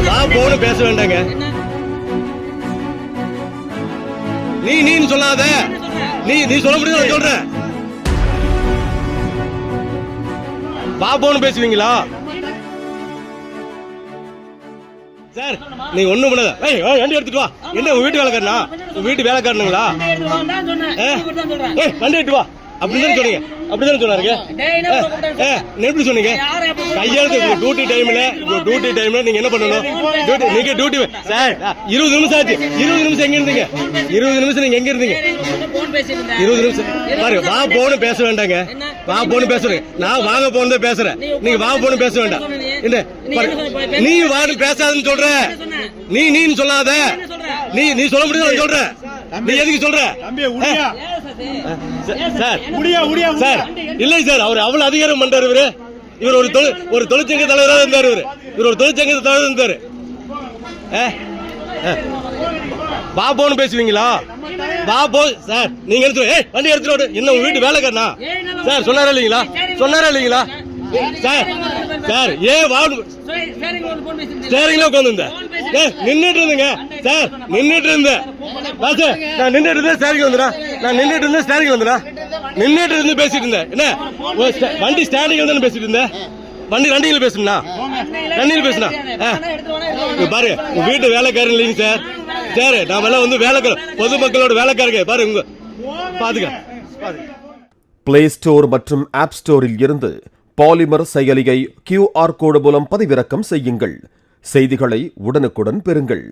வா போன்னு பேச வேண்டாங்க. நீ சொல்லாத. நீ சொல்ல முடியாது, நான் சொல்றேன். வா போன்னு பேசுவீங்களா சார்? நீ ஒண்ணும் பண்ணாத. வண்டி எடுத்துட்டு வா. என்ன உங்க வீட்டு வேலைக்காரனா? உங்க வீட்டு வேலைக்காரனுங்களா? வண்டி எடுத்து வா அப்படிதான் சொன்னீங்க. அப்படிதான் சொன்னாருங்க. எப்படி சொன்னீங்க? கையெழுத்து டியூட்டி டைம்ல நீங்க என்ன பண்ணணும்? நீங்க டியூட்டி சார் 20 நிமிஷம் ஆச்சு. 20 நிமிஷம் எங்க இருந்தீங்க? 20 நிமிஷம் நீங்க எங்க இருந்தீங்க? 20 நிமிஷம் பாரு. வா போன்னு பேச வேண்டாங்க. வா போன்னு பேசுறேன். நான் வாங்க போன்னு பேசுறேன். நீங்க வா போன்னு பேச வேண்டாம். இந்த நீ வான்னு பேசாதுன்னு சொல்ற. நீ சொல்லாத. நீ சொல்ல முடியாது, நான் சொல்றேன். நீ எதுக்கு சொல்ற? சார் சார் இல்லை சார், அவர் அவ்வளவு அதிகாரம் பண்றாரு. இவர் ஒரு தொழிற்சங்க தலைவராக இருந்தார். இவர் ஒரு தொழிற்சங்க தலைவர் இருந்தாரு. பாபோன்னு பேசுவீங்களா? பாபோ சார் நீங்க வண்டி எடுத்துட்டு என்ன உங்க வீட்டு வேலைக்காரனா சார்? சொன்னாரா இல்லைங்களா சார்? ஏன் வா ஸ்டேரிங்ல உட்காந்து நின்றுட்டு இருந்தீங்க சார். நின்றுட்டு இருந்தேன். நான் நின்றுட்டு இருந்தேன். ஸ்டேரிங் வந்துடா. நான் நின்றுட்டு இருந்தேன். ஸ்டேரிங் வந்துடா. நின்றுட்டு இருந்து பேசிட்டு இருந்தேன். என்ன வண்டி ஸ்டாண்டிங் தானே பேசிட்டு இருந்தேன். வண்டி ரண்டியில் பேசுனா ரண்டியில் பேசுனா பாரு. உங்க வீட்டு வேலைக்காரன் இல்லைங்க சார். சரி நான் வந்து வேலைக்கார பொதுமக்களோட வேலைக்காரங்க பாரு. உங்க பாத்துக்க. பிளே ஸ்டோர் மற்றும் ஆப் ஸ்டோரில் இருந்து பாலிமர் செயலியை QR கோடு மூலம் பதிவிறக்கம் செய்யுங்கள். செய்திகளை உடனுக்குடன் பெறுங்கள்.